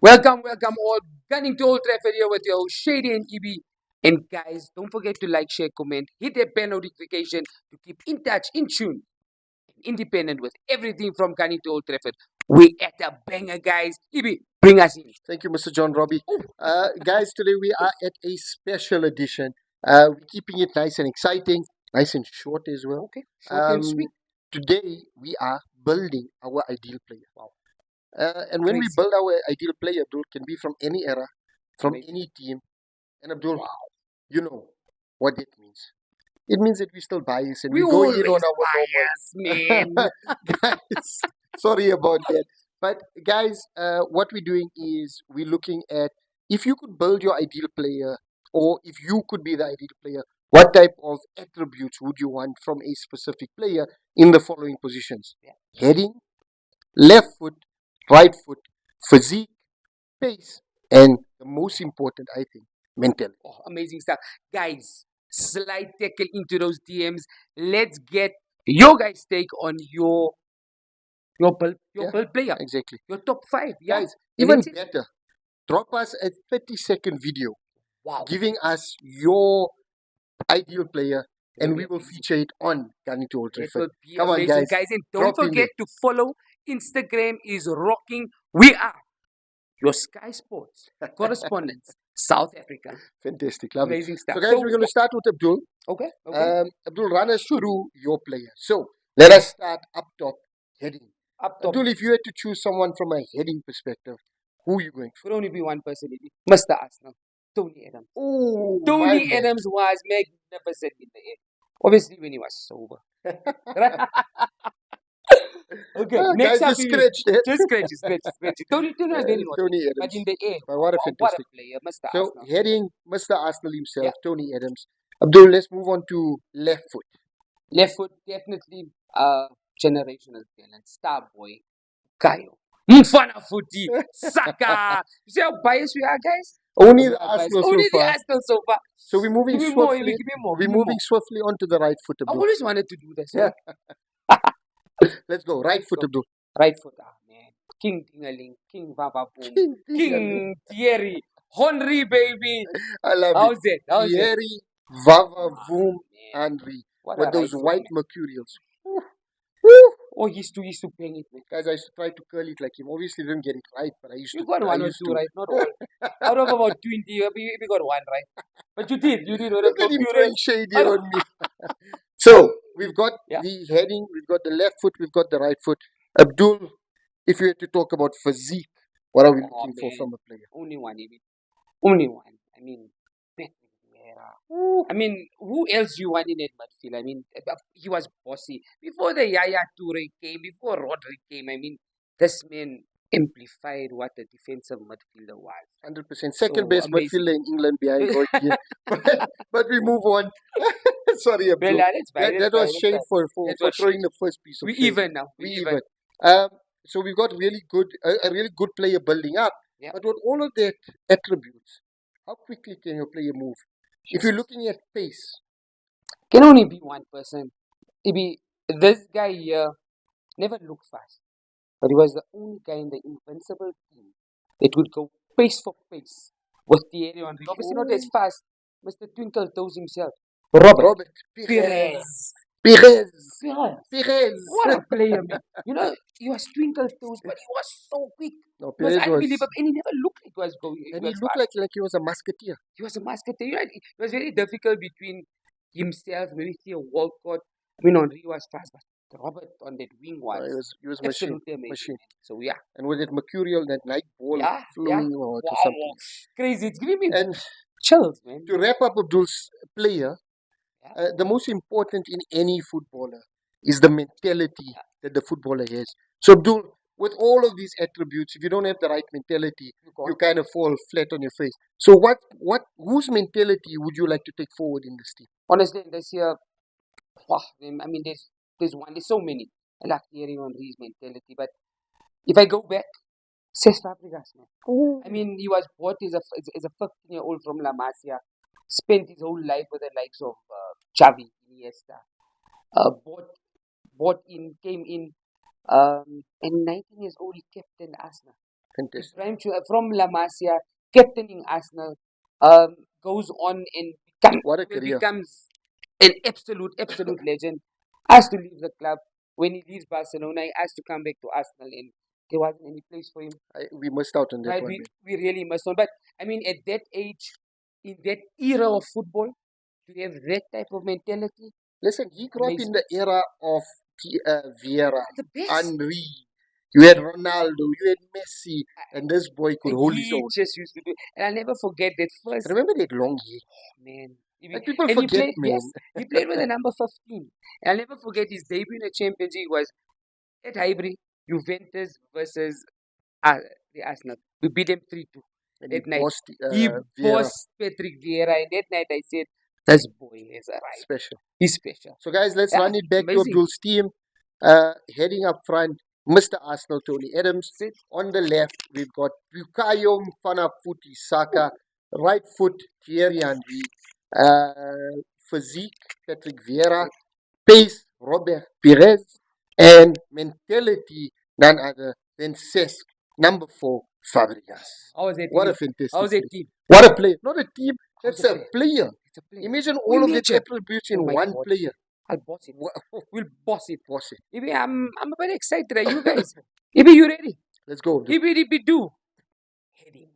Welcome all. Gunning to Old Trafford here with your host Shady and EB. And guys, don't forget to like, share, comment, hit that bell notification to keep in touch, in tune, independent with everything from Gunning to Old Trafford. We at a banger, guys. EB, bring us in. Thank you, Mr. John Robbie. Guys, today we are at a special edition. We're keeping it nice and exciting, nice and short as well. Okay, short and sweet. Today we are building our ideal player. Wow. And when we Crazy. build our ideal player, Abdul, can be from any era, from Amazing. any team. And Abdul, Wow. you know what it means. It means that we're still biased and We we go always in on our bias, man. normal. Guys, sorry about that. But guys, what we're doing is we're looking at if you could build your ideal player, or if you could be the ideal player, what type of attributes would you want from a specific player in the following positions: heading, left foot, right foot, physique, pace, and the most important, I think, mentality. Oh, amazing stuff. Guys, slide tackle into those DMs. Let's get your guys' take on your Yeah. build player. Exactly. Your top five. Yeah. Guys, And even let's see. better, drop us a 30-second video Wow. giving us your ideal player, and Very we will amazing. feature it on Gunning to Old It Trafford. will be Come on, amazing, guys. And don't Drop in forget to follow. Instagram is rocking. We are your Sky Sports correspondents, South Africa. Fantastic. Love it. Amazing stuff. So, guys, we're going to start with Abdul. Okay. Abdul, run us through your player. So, let us start up top, heading. Up top. Abdul, if you had to choose someone from a heading perspective, who are you going for? Could only be one person, maybe. Mr. Arsenal. Tony Adams. Oh, Tony Adams was magnificent in the air. Obviously, when he was sober. Okay, next guys, up, just scratch that. just scratch. Tony was very naughty. Tony But Adams. in the air, But what a wow, fantastic player, Mr. So Arsenal. heading Mr. Arsenal himself, Yeah. Tony Adams. Abdul, let's move on to left foot. Left foot, definitely generational talent. Star boy, Kayo. Mfana footy, Saka. You see how biased we are, guys? Only the We are biased. Arsenal so Only the far. Arsenal so far. So we're moving Give me more, swiftly. give me more. We're give me moving more. swiftly onto the right foot, I Abdul. always wanted to do this. Yeah. Let's go. Right foot, Abdul. Right foot, man. King Dingaling, King Baba Boom, King Thierry, Henry, baby. I love How's it? How's it? Thierry, Vava, Ah, Voom, man. Henry. What With a those right foot, white man. mercurials. Oh, he used to bang it, man. Guys, I used to try to curl it like him. Obviously, didn't get it right, but I used You to. got I one or used two to. right, not all. Out of about 20, we got one right. But you did with Look the at him computer. throwing shady on me. So we've got Yeah. the heading, we've got the left foot, we've got the right foot. Abdul, if you had to talk about physique, what are we looking for man. from a player? Only one, even. Only one. I mean, Pep Vieira. I mean, who else you want in that midfield? I mean, he was bossy. Before the Yaya Toure came, before Rodri came, I mean, this man amplified what the defensive midfielder was. 100%. Second So best amazing. midfielder in England behind Roy Keane. but we move on. Sorry, Abdul. Well, that's fine. That was shade for That was throwing shade. the first piece of We shade. even now. We even. So we've got really good, a really good player building up. Yeah. But with all of that attributes, how quickly can your player move? If you're looking at pace, Can only be one person. Maybe this guy here never looked fast, but he was the only guy in the invincible team that would go pace for pace with Thierry Henry. Obviously not as fast. Mr. Twinkle Toes himself. Robert Perez. Perez. Perez. What a player, man. You know, he was Twinkle Toes, but he was so quick. No, It was Perez was, unbelievable. And he never looked like he was going. and he he was looked fast. like he was a musketeer. He was a musketeer. You know, it was very difficult between himself, maybe Theo Walcott. I mean, Henry was fast, but Robert on that wing was He was machine. absolutely amazing. Machine. Man. So yeah, And with that mercurial, that night ball yeah, flowing out wow, or something. crazy. It's giving me And chills, man. to wrap up Abdul's player, Yeah. the most important in any footballer is the mentality that the footballer has. So Abdul, with all of these attributes, if you don't have the right mentality, you kind of fall flat on your face. So whose mentality would you like to take forward in this team? Honestly, this year, wow, I mean, there's so many. I love hearing on Henry's mentality, but if I go back, Cesc Fabregas, man. I mean, he was bought as a 15-year-old from La Masia, spent his whole life with the likes of Xavi, Iniesta, bought in, came in, and 19 years old, he captained Arsenal. Fantastic. Ibrahim from La Masia, captaining Arsenal, goes on and What a career. becomes an absolute legend. Has to leave the club. When he leaves Barcelona, he has to come back to Arsenal, and there wasn't any place for him. We missed out on that Right? one. We really must not. But I mean, at that age, in that era of football, to have that type of mentality, Listen, he grew up in amazing. the era of Vieira, The best. Henry. You had Ronaldo, you had Messi, and this boy could hold his He own. just used to do, and I'll never forget that first. Remember that long hair? Man, Like people and he forget, played. man. Yes, he played with the number 15. And I'll never forget his debut in the Champions League was at Highbury, Juventus versus the Arsenal. We beat them 3-2 And he that night. bossed He Vieira. bossed Patrick Vieira, and that night I said, "This boy is arrived. Special. He's special." So, guys, let's Yeah, run it back to amazing. Abdul's team. Heading up front, Mr. Arsenal, Tony Adams. That's it. On the left, we've got Bukayo Mfanafuti Saka. Right foot, Thierry Henry. Physique, Patrick Vieira. Pace, Robert Pires. And mentality, none other than Cesc. Number 4, Fabregas. How was that What a team? fantastic How was that player. team? What a player. Not a team, How's that's the a player. It's a play. Imagine We all of the major. attributes in Oh my one God. player. I'll boss it. We'll boss it. Boss it. Ibi, I'm a bit excited. Are you guys? Ibi, you ready? Let's go. Ibi, do. Heading.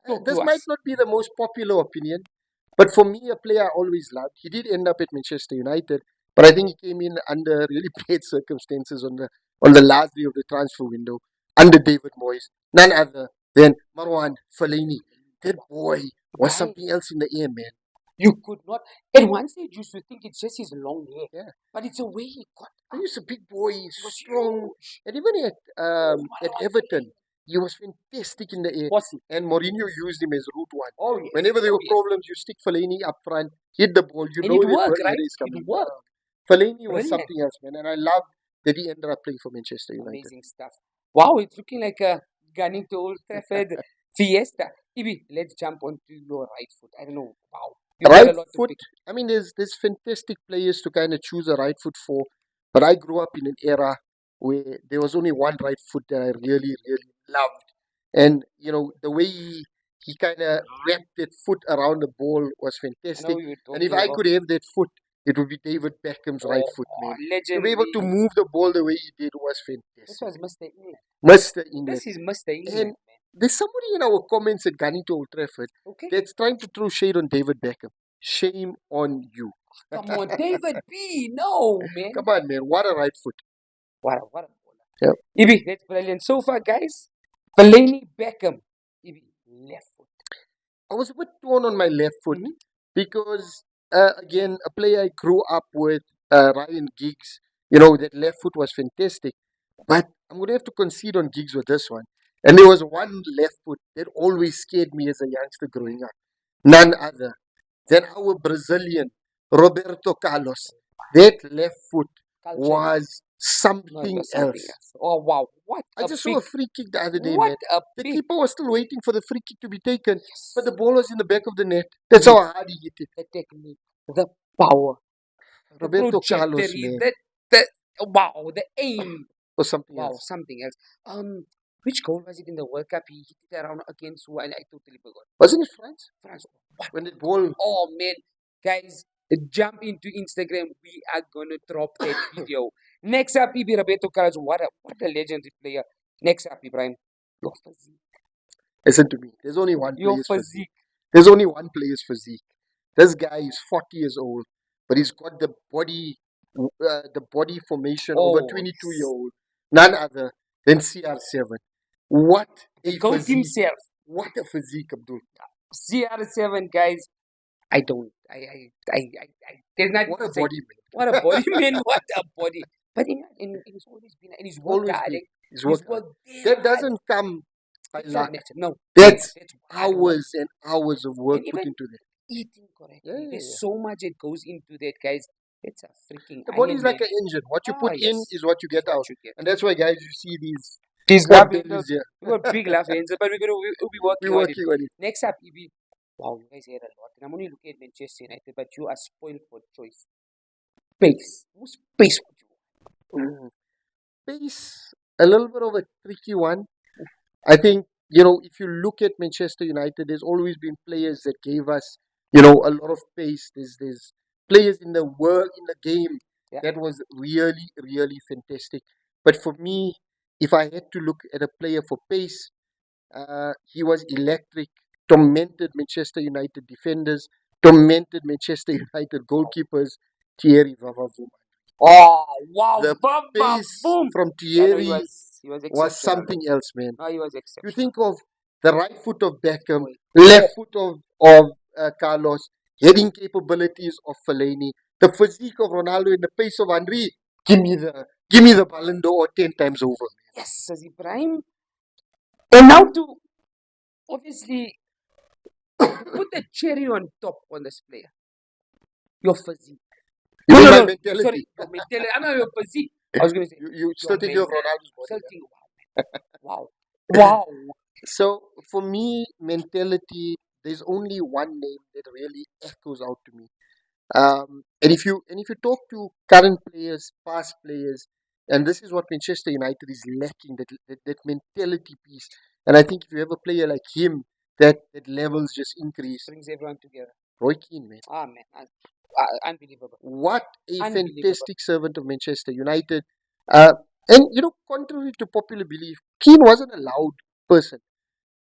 Talk This to might us. not be the most popular opinion, but for me, a player I always loved. He did end up at Manchester United, but I think he came in under really bad circumstances on the last day of the transfer window under David Moyes. None other than Marwan Fellaini. That boy was Right. something else in the air, man. You could not. At one stage, you used to think it's just his long hair. Yeah. But it's a way he got He up. was a big boy, He was strong, huge. and even at Marwan Everton, he was fantastic in the air. Bossy. And Mourinho used him as route one. Oh, yes. Whenever there Oh, were yes. problems, you stick Fellaini up front, hit the ball. You And know it that worked, right? is It coming. worked. Fellaini was Brilliant. something else, man. And I love that he ended up playing for Manchester United. Amazing stuff. Wow, it's looking like a gunning to Old Trafford fiesta. Ibi, let's jump onto your right foot. I don't know. Wow. You've got Right a lot to foot. pick. I mean, there's fantastic players to kind of choose a right foot for, but I grew up in an era where there was only one right foot that I really, really loved. And you know the way he kind of wrapped that foot around the ball was I know fantastic. you were And if talking I about. could have that foot, it would be David Beckham's right foot, man. To be able to Legendary. move the ball the way he did was This fantastic. was Mr. England. Mr. England. This is Mr. England, And there's somebody in our comments at Gunning to Old Trafford man. Okay. that's trying to throw shade on David Beckham. Shame on you. Come on, David B. No, man. Come on, man. What a right foot. What a baller. Yep. Ibi, that's brilliant. So far, guys, Fellaini, Beckham. Ibi, left foot. I was a bit torn on my left foot Mhm. because, again, a player I grew up with, Ryan Giggs, you know, that left foot was fantastic. But I'm going to have to concede on Giggs with this one. And there was one left foot that always scared me as a youngster growing up. None other than our Brazilian, Roberto Carlos. That left foot Culture. was No, it something was something else. else. Oh, wow. What I a just saw big, a free kick the other day, what man. a The big, keeper was still waiting for the free kick to be taken, yes. but the ball was in the back of the net. That's how hard he hit it. The technique, the power, the Roberto Carlos, trajectory, man, wow, the aim. or something Wow, else. something else. Which goal was it in the World Cup? He hit it around against who? I totally forgot. Wasn't it France? France. What? When the ball. Oh man, guys, jump into Instagram. We are gonna drop that video. Next up, Ibi Roberto Carlos. What a legendary player. Next up, Ibrahim. Your physique. Listen to me. There's only one Your player's physique. physique. There's only one player's physique. This guy is 40 years old, but he's got the body formation of a Oh, 22-year-old. None other than CR7. What the a GOAT physique! himself. What a physique, Abdul! CR7, guys. I don't. There's nothing What to a say. body, man! What a body, man. What a body. But he's always been, and he's worked Always hard. been. eh? He's He's worked hard. worked damn That hard. doesn't come by It's not luck. natural. No. That's That's hard work. hours and hours of work And put even into that. eating correctly. Yeah, yeah, There's yeah. so much that goes into that, guys. It's a freaking The body iron is like man. an engine. What you Ah, put in yes. is what you Is get out. what you get. And that's why, guys, you see these These pot love bellies handles. here. We got big love handles, but we'll be working We're on it. working on it. Next up, EB. Wow, you guys had a lot. And I'm only looking at Manchester United, but you are spoiled for choice. Pace. Who's pace would you want? Pace, a little bit of a tricky one. I think, if you look at Manchester United, there's always been players that gave us, a lot of pace. There's players in the world, in the game, Yeah. that was really, really fantastic. But for me, if I had to look at a player for pace, he was electric, tormented Manchester United defenders, tormented Manchester United goalkeepers, Thierry Vavavoom. Oh, wow. The Bam, bam, pace boom. from Yeah, no, Thierry he was was exceptional. something else, man. No, he was You exceptional. think of the right foot of Beckham, Boy. left foot of Carlos, heading capabilities of Fellaini, the physique of Ronaldo, and the pace of Henry. Give me the Ballon d'Or 10 times over. Yes, says Ibrahim. And now to obviously put the cherry on top on this player. Your physique. You No, mean no, my no. mentality? Sorry, your mentality. I'm not your physique. I was going to say. You still think of Ronaldo's body? Still think, wow. Wow. So for me, mentality, there's only one name that really echoes out to me. And if you talk to current players, past players, and this is what Manchester United is lacking, that mentality piece. And I think if you have a player like him, that levels just increase. Brings everyone together. Roy Keane, man. Ah, man. Unbelievable. What a Unbelievable. fantastic servant of Manchester United. And contrary to popular belief, Keane wasn't a loud person.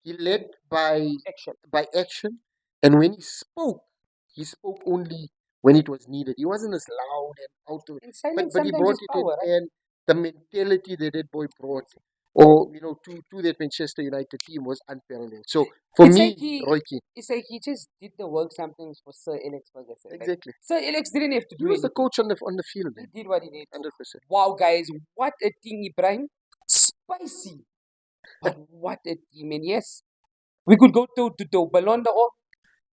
He led by action, and when he spoke only when it was needed. He wasn't as loud and out of And but silence but he sometimes brought is it power, in, right? and the mentality that boy brought, or to that Manchester United team was unparalleled. So for It's me, like he- Roy Keane, It's like he just did the work sometimes for Sir Alex Ferguson. Like, exactly. Sir Alex didn't have to He do was the anything. coach on the field, He man, did what he needed to. 100%. Wow, guys, what a team, Ibrahim. Spicy. But what a team. And yes, we could go toe to toe. Ballon d'Or.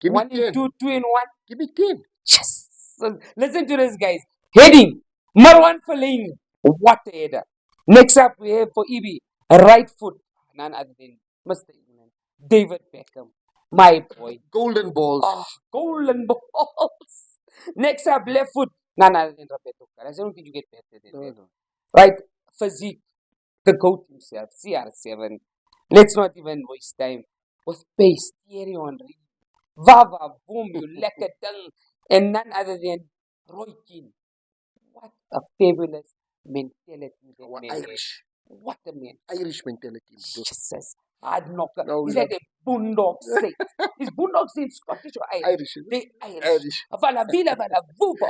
Give me 1 and 10. 2, 2 and 1. Give me 10. Yes. So listen to this, guys. Heading. Marwan Fellaini. What a header. Next up, we have for EB, a right foot. None other than Mr. England, David Beckham. My boy. Golden balls. Ah, golden balls. Next up, left foot. None other than Roberto Carlos. I don't think you get better than that. No. Right? Physique. The GOAT himself. CR7. Let's not even waste time. With pace. Thierry Henry. Vava, boom, you lekker ding. And none other than Roy Keane. What a fabulous mentality that man had. Irish. What a man. Irish mentality. Jesus. Hard knocker. No, He's we like a Boondock Saint. Is Boondock Saint Scottish or Irish? Irish. They Irish. Irish. Vala Vila, Vala Vubo.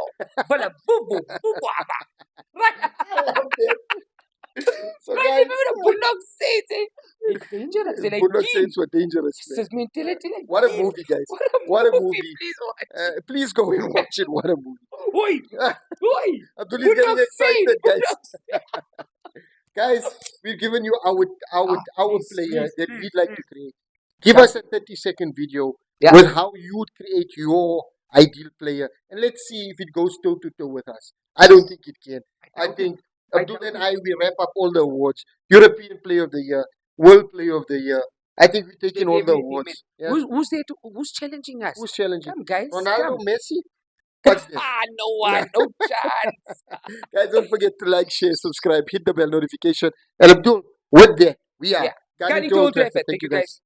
Vala Vubo. Vubuaga. Right? I love that. So Right? guys, Remember the Boondock Saints? Eh? It's dangerous. They're like Bulldog Keane. Saints were dangerous, man. His mentality like What a Keane. movie, guys. What a movie. movie. Please watch. Please go and watch it. What a movie. Oi! Oi! Abdul is getting Boondock Saint. excited, guys. Boondock Saint. Guys, we've given you our Please, player please, that please, we'd like please. to create. Give us a 30-second video Yeah. with how you would create your ideal player, and let's see if it goes toe to toe with us. I don't think it can. I think Abdul and I, we wrap up all the awards: European Player of the Year, World Player of the Year. I think we've taken all the Everything, awards. man. Yeah. Who's there to? Who's challenging us? Who's challenging? Come, guys. Ronaldo, Come. Messi? What's this? No one, no chance. Guys, don't forget to like, share, subscribe, hit the bell notification. And Abdul, with that, we are Yeah. Gunning Gunning to to Old Old Trafford. Trafford. Thank Thank you, you, guys. guys.